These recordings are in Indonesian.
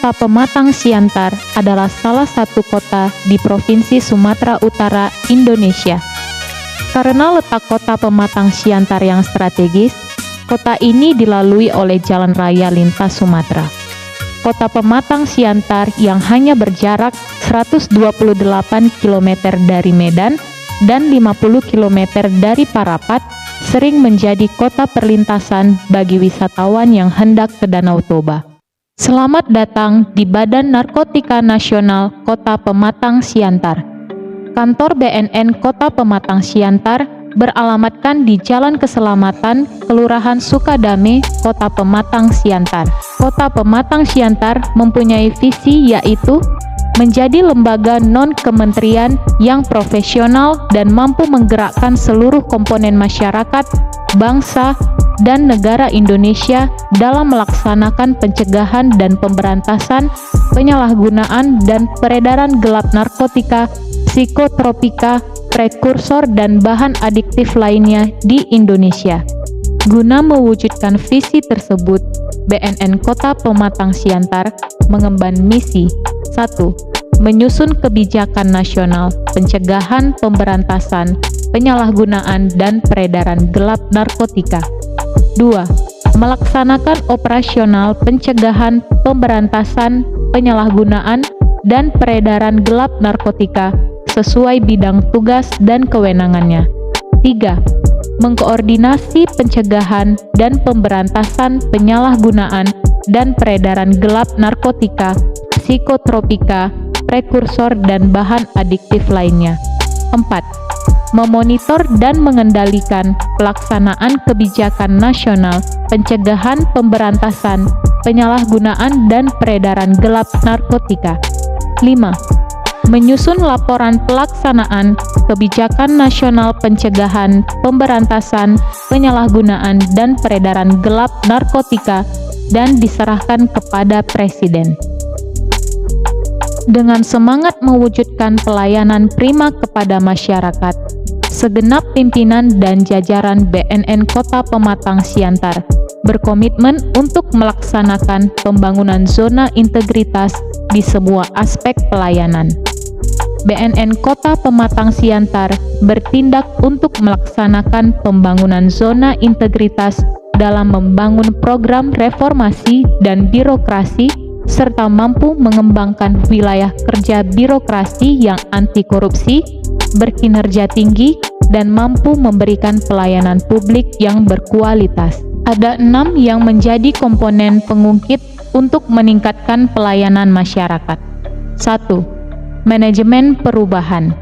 Kota Pematang Siantar adalah salah satu kota di Provinsi Sumatera Utara, Indonesia. Karena letak Kota Pematang Siantar yang strategis, kota ini dilalui oleh jalan raya lintas Sumatera. Kota Pematang Siantar yang hanya berjarak 128 km dari Medan dan 50 km dari Parapat sering menjadi kota perlintasan bagi wisatawan yang hendak ke Danau Toba. Selamat datang di Badan Narkotika Nasional Kota Pematang Siantar. Kantor BNN Kota Pematang Siantar beralamatkan di Jalan Keselamatan, Kelurahan Sukadame, Kota Pematang Siantar. Kota Pematang Siantar mempunyai visi yaitu menjadi lembaga non-kementerian yang profesional dan mampu menggerakkan seluruh komponen masyarakat, bangsa, dan negara Indonesia dalam melaksanakan pencegahan dan pemberantasan penyalahgunaan dan peredaran gelap narkotika, psikotropika, prekursor, dan bahan adiktif lainnya di Indonesia. Guna mewujudkan visi tersebut, BNN Kota Pematang Siantar mengemban misi 1. Menyusun kebijakan nasional pencegahan pemberantasan penyalahgunaan dan peredaran gelap narkotika. 2. Melaksanakan operasional pencegahan pemberantasan penyalahgunaan dan peredaran gelap narkotika sesuai bidang tugas dan kewenangannya. 3. Mengkoordinasi pencegahan dan pemberantasan penyalahgunaan dan peredaran gelap narkotika, psikotropika, prekursor, dan bahan adiktif lainnya. 4. Memonitor dan mengendalikan pelaksanaan kebijakan nasional pencegahan pemberantasan penyalahgunaan dan peredaran gelap narkotika. 5. Menyusun laporan pelaksanaan kebijakan nasional pencegahan pemberantasan penyalahgunaan dan peredaran gelap narkotika dan diserahkan kepada Presiden. Dengan semangat mewujudkan pelayanan prima kepada masyarakat, segenap pimpinan dan jajaran BNN Kota Pematang Siantar berkomitmen untuk melaksanakan pembangunan zona integritas di semua aspek pelayanan. BNN Kota Pematang Siantar bertindak untuk melaksanakan pembangunan zona integritas dalam membangun program reformasi dan birokrasi serta mampu mengembangkan wilayah kerja birokrasi yang anti korupsi, berkinerja tinggi, dan mampu memberikan pelayanan publik yang berkualitas. Ada 6 yang menjadi komponen pengungkit untuk meningkatkan pelayanan masyarakat. 1. Manajemen perubahan.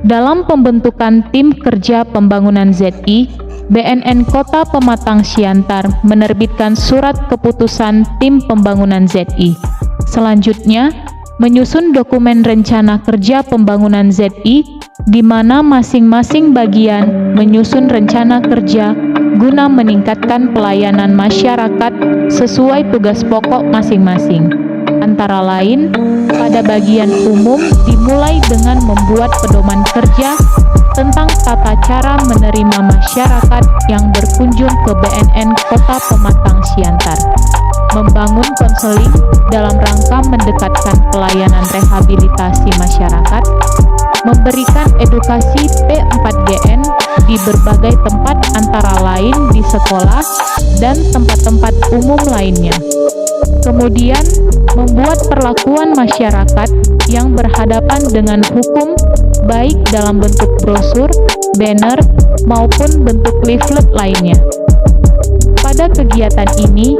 Dalam pembentukan tim kerja pembangunan ZI, BNN Kota Pematang Siantar menerbitkan surat keputusan tim pembangunan ZI. Selanjutnya, menyusun dokumen rencana kerja pembangunan ZI di mana masing-masing bagian menyusun rencana kerja guna meningkatkan pelayanan masyarakat sesuai tugas pokok masing-masing. Antara lain, pada bagian umum dimulai dengan membuat pedoman kerja tentang tata cara menerima masyarakat yang berkunjung ke BNN Kota Pematang Siantar, membangun konseling dalam rangka mendekatkan pelayanan rehabilitasi masyarakat, memberikan edukasi P4GN di berbagai tempat antara lain di sekolah dan tempat-tempat umum lainnya. Kemudian, membuat perlakuan masyarakat yang berhadapan dengan hukum baik dalam bentuk brosur, banner, maupun bentuk leaflet lainnya. Pada kegiatan ini,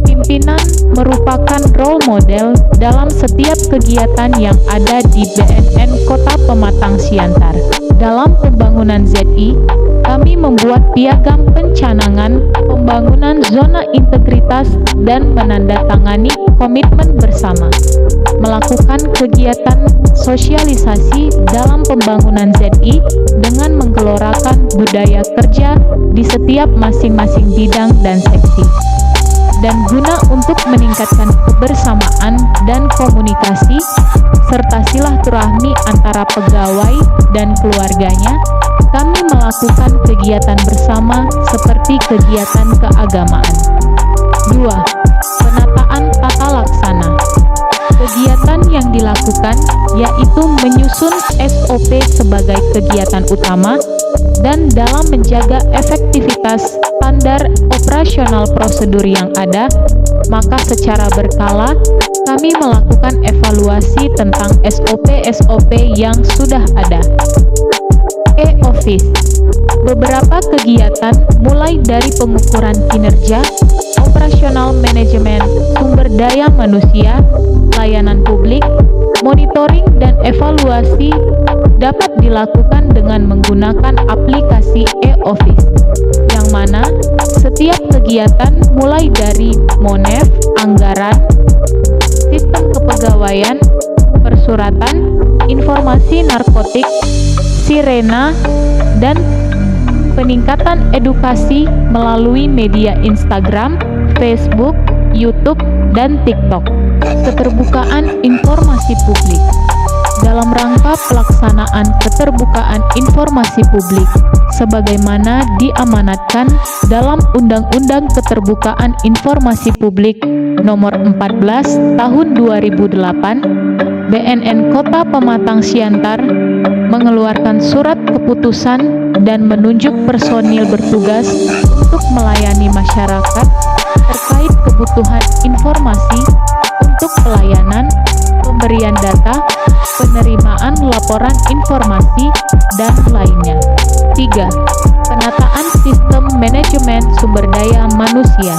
pimpinan merupakan role model dalam setiap kegiatan yang ada di BNN Kota Pematang Siantar. Dalam pembangunan ZI, kami membuat piagam pencanangan pembangunan zona integritas dan menandatangani komitmen bersama. Melakukan kegiatan sosialisasi dalam pembangunan ZI dengan menggelorakan budaya kerja di setiap masing-masing bidang dan seksi. Dan guna untuk meningkatkan kebersamaan dan komunikasi serta silaturahmi antara pegawai dan keluarganya, kami melakukan kegiatan bersama seperti kegiatan keagamaan. 2. Penataan tata laksana. Kegiatan yang dilakukan yaitu menyusun SOP sebagai kegiatan utama dan dalam menjaga efektivitas standar operasional prosedur yang ada, maka secara berkala kami melakukan evaluasi tentang SOP-SOP yang sudah ada. E-Office. Beberapa kegiatan mulai dari pengukuran kinerja, operasional manajemen, sumber daya manusia, layanan publik, monitoring dan evaluasi dapat dilakukan dengan menggunakan aplikasi e-Office, yang mana setiap kegiatan mulai dari Monef, anggaran, sistem kepegawaian, persuratan, informasi narkotik, Sirena, dan peningkatan edukasi melalui media Instagram, Facebook, YouTube, dan TikTok. Keterbukaan informasi publik. Dalam rangka pelaksanaan keterbukaan informasi publik sebagaimana diamanatkan dalam Undang-Undang Keterbukaan Informasi Publik Nomor 14 Tahun 2008, BNN Kota Pematang Siantar mengeluarkan surat keputusan dan menunjuk personil bertugas untuk melayani masyarakat terkait kebutuhan informasi untuk pelayanan, pemberian data, penerimaan laporan informasi, dan lainnya. 3. Penataan sistem manajemen sumber daya manusia.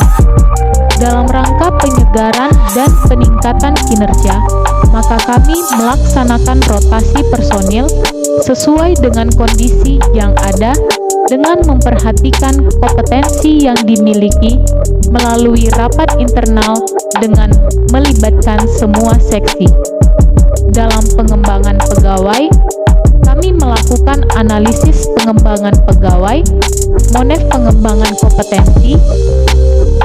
Dalam rangka penyegaran dan peningkatan kinerja, maka kami melaksanakan rotasi personil sesuai dengan kondisi yang ada dengan memperhatikan kompetensi yang dimiliki melalui rapat internal dengan melibatkan semua seksi. Dalam pengembangan pegawai, kami melakukan analisis pengembangan pegawai, Monef pengembangan kompetensi,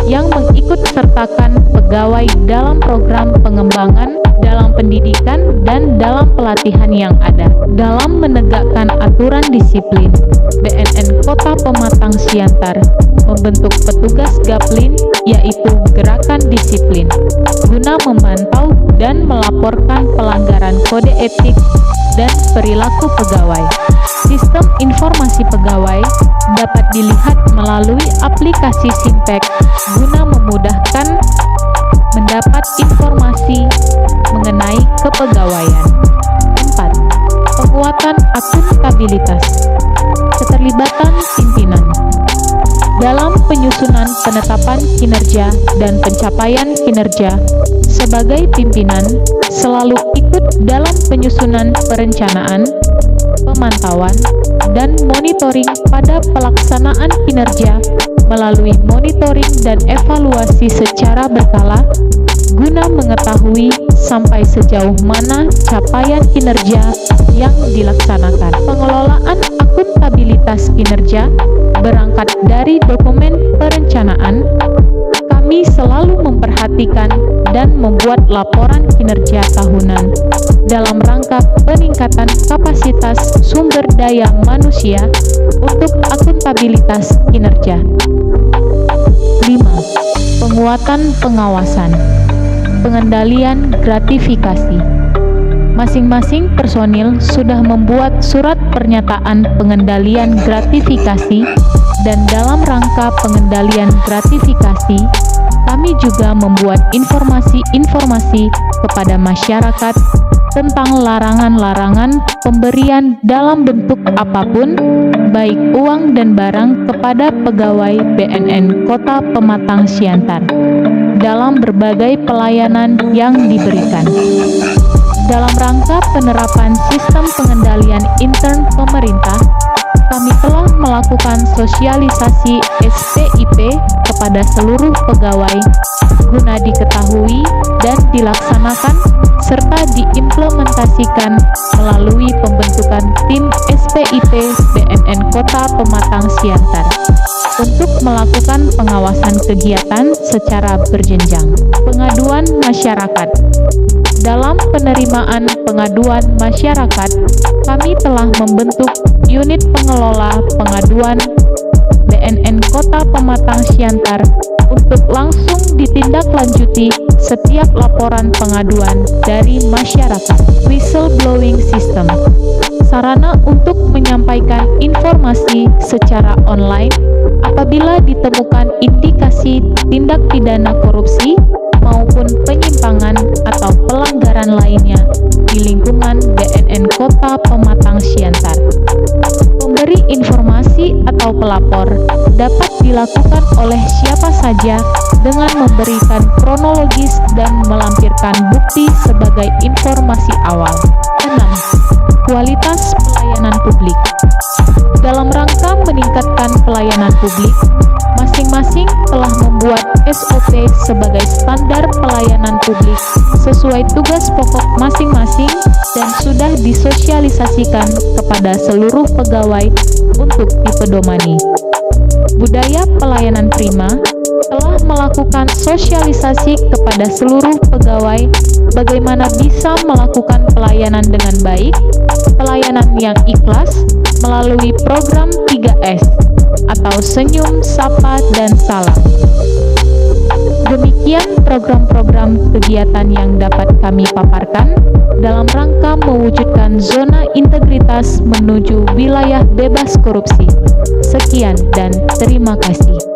yang mengikut sertakan pegawai dalam program pengembangan, dalam pendidikan, dan dalam pelatihan yang ada. Dalam menegakkan aturan disiplin, BNN Kota Pematang Siantar membentuk petugas Gaplin, yaitu Gerakan Disiplin, guna memantau dan melaporkan pelanggaran kode etik dan perilaku pegawai. Sistem informasi pegawai dapat dilihat melalui aplikasi Sintek guna memudahkan mendapat informasi mengenai kepegawaian. 4. Penguatan akuntabilitas. Keterlibatan pimpinan. Dalam penyusunan penetapan kinerja dan pencapaian kinerja, sebagai pimpinan selalu ikut dalam penyusunan perencanaan, pemantauan, dan monitoring pada pelaksanaan kinerja melalui monitoring dan evaluasi secara berkala guna mengetahui sampai sejauh mana capaian kinerja yang dilaksanakan. Pengelolaan akuntabilitas kinerja berangkat dari dokumen perencanaan. Kami selalu memperhatikan dan membuat laporan kinerja tahunan dalam rangka peningkatan kapasitas sumber daya manusia untuk akuntabilitas kinerja. 5. Penguatan pengawasan. Pengendalian gratifikasi. Masing-masing personil sudah membuat surat pernyataan pengendalian gratifikasi, dan dalam rangka pengendalian gratifikasi, kami juga membuat informasi-informasi kepada masyarakat tentang larangan-larangan pemberian dalam bentuk apapun, baik uang dan barang, kepada pegawai BNN Kota Pematang Siantar dalam berbagai pelayanan yang diberikan. Dalam rangka penerapan sistem pengendalian intern pemerintah, kami telah melakukan sosialisasi SPIP kepada seluruh pegawai guna diketahui dan dilaksanakan serta diimplementasikan melalui pembentukan tim SPIP BNN Kota Pematang Siantar untuk melakukan pengawasan kegiatan secara berjenjang. Pengaduan masyarakat. Dalam penerimaan pengaduan masyarakat, kami telah membentuk unit pengelola pengaduan BNN Kota Pematang Siantar untuk untuk langsung ditindaklanjuti setiap laporan pengaduan dari masyarakat. Whistleblowing system, sarana untuk menyampaikan informasi secara online apabila ditemukan indikasi tindak pidana korupsi maupun penyimpangan atau pelanggaran lainnya di lingkungan BNN Kota Pematang Siantar. Pemberi informasi atau pelapor dapat dilakukan oleh siapa saja dengan memberikan kronologis dan melampirkan bukti sebagai informasi awal. 6. Kualitas pelayanan publik. Dalam rangka meningkatkan pelayanan publik, masing-masing telah membuat SOP sebagai standar pelayanan publik sesuai tugas pokok masing-masing dan sudah disosialisasikan kepada seluruh pegawai untuk dipedomani. Budaya pelayanan prima telah melakukan sosialisasi kepada seluruh pegawai bagaimana bisa melakukan pelayanan dengan baik, pelayanan yang ikhlas melalui program 3S atau senyum, sapa, dan salam. Demikian program-program kegiatan yang dapat kami paparkan dalam rangka mewujudkan zona integritas menuju wilayah bebas korupsi. Sekian dan terima kasih.